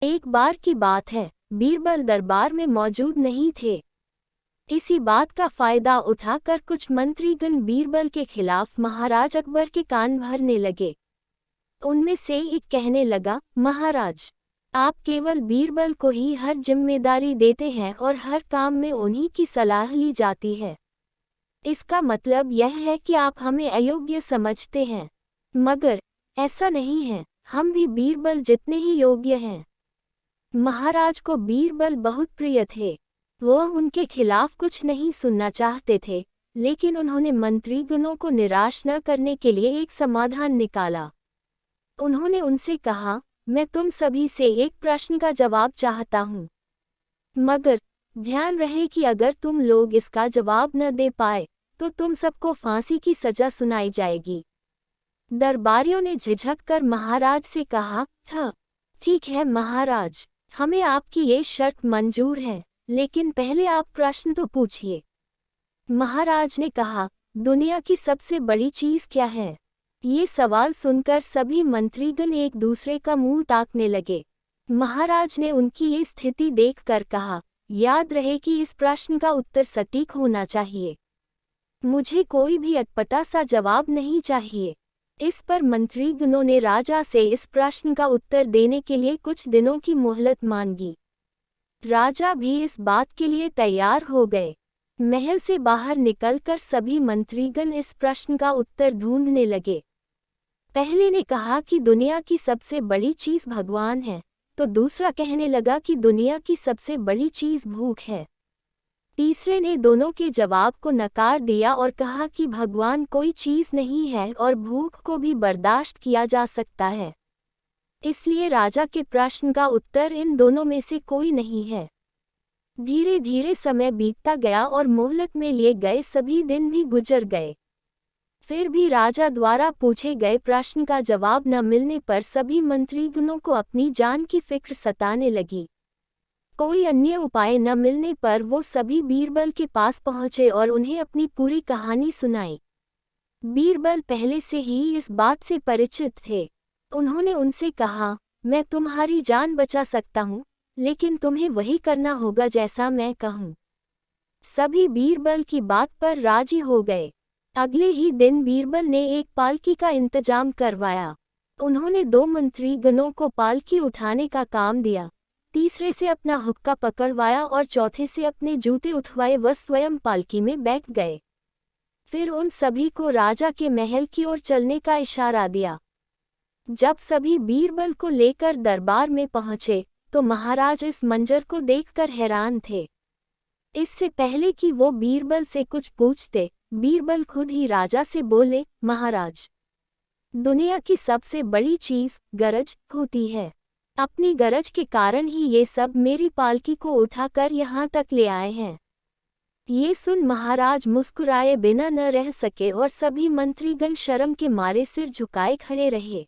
एक बार की बात है, बीरबल दरबार में मौजूद नहीं थे। इसी बात का फायदा उठाकर कुछ मंत्रीगण बीरबल के खिलाफ महाराज अकबर के कान भरने लगे। उनमें से एक कहने लगा, महाराज, आप केवल बीरबल को ही हर जिम्मेदारी देते हैं और हर काम में उन्हीं की सलाह ली जाती है। इसका मतलब यह है कि आप हमें अयोग्य समझते हैं। मगर ऐसा नहीं है, हम भी बीरबल जितने ही योग्य हैं। महाराज को बीरबल बहुत प्रिय थे। वो उनके खिलाफ कुछ नहीं सुनना चाहते थे, लेकिन उन्होंने मंत्रीगणों को निराश न करने के लिए एक समाधान निकाला। उन्होंने उनसे कहा, मैं तुम सभी से एक प्रश्न का जवाब चाहता हूँ, मगर ध्यान रहे कि अगर तुम लोग इसका जवाब न दे पाए तो तुम सबको फांसी की सजा सुनाई जाएगी। दरबारियों ने झिझक कर महाराज से कहा, ठीक है महाराज, हमें आपकी ये शर्त मंजूर है, लेकिन पहले आप प्रश्न तो पूछिए। महाराज ने कहा, दुनिया की सबसे बड़ी चीज क्या है? ये सवाल सुनकर सभी मंत्रीगण एक दूसरे का मुंह ताकने लगे। महाराज ने उनकी ये स्थिति देखकर कहा, याद रहे कि इस प्रश्न का उत्तर सटीक होना चाहिए। मुझे कोई भी अटपटा सा जवाब नहीं चाहिए। इस पर मंत्रीगणों ने राजा से इस प्रश्न का उत्तर देने के लिए कुछ दिनों की मोहलत मांगी। राजा भी इस बात के लिए तैयार हो गए। महल से बाहर निकलकर सभी मंत्रीगण इस प्रश्न का उत्तर ढूंढने लगे। पहले ने कहा कि दुनिया की सबसे बड़ी चीज भगवान है, तो दूसरा कहने लगा कि दुनिया की सबसे बड़ी चीज भूख है। तीसरे ने दोनों के जवाब को नकार दिया और कहा कि भगवान कोई चीज नहीं है और भूख को भी बर्दाश्त किया जा सकता है। इसलिए राजा के प्रश्न का उत्तर इन दोनों में से कोई नहीं है। धीरे धीरे समय बीतता गया और मोहलत में लिए गए सभी दिन भी गुजर गए। फिर भी राजा द्वारा पूछे गए प्रश्न का जवाब न मिलने पर सभी मंत्रीगणों को अपनी जान की फिक्र सताने लगी। कोई अन्य उपाय न मिलने पर वो सभी बीरबल के पास पहुंचे और उन्हें अपनी पूरी कहानी सुनाई। बीरबल पहले से ही इस बात से परिचित थे। उन्होंने उनसे कहा, मैं तुम्हारी जान बचा सकता हूँ, लेकिन तुम्हें वही करना होगा जैसा मैं कहूँ। सभी बीरबल की बात पर राजी हो गए। अगले ही दिन बीरबल ने एक पालकी का इंतजाम करवाया। उन्होंने 2 मंत्रीगणों को पालकी उठाने का काम दिया, तीसरे से अपना हुक्का पकड़वाया और चौथे से अपने जूते उठवाए व स्वयं पालकी में बैठ गए। फिर उन सभी को राजा के महल की ओर चलने का इशारा दिया। जब सभी बीरबल को लेकर दरबार में पहुंचे तो महाराज इस मंजर को देखकर हैरान थे। इससे पहले कि वो बीरबल से कुछ पूछते, बीरबल खुद ही राजा से बोले, महाराज, दुनिया की सबसे बड़ी चीज गरज होती है। अपनी गरज के कारण ही ये सब मेरी पालकी को उठाकर यहाँ तक ले आए हैं। ये सुन महाराज मुस्कुराए बिना न रह सके और सभी मंत्रीगण शर्म के मारे सिर झुकाए खड़े रहे।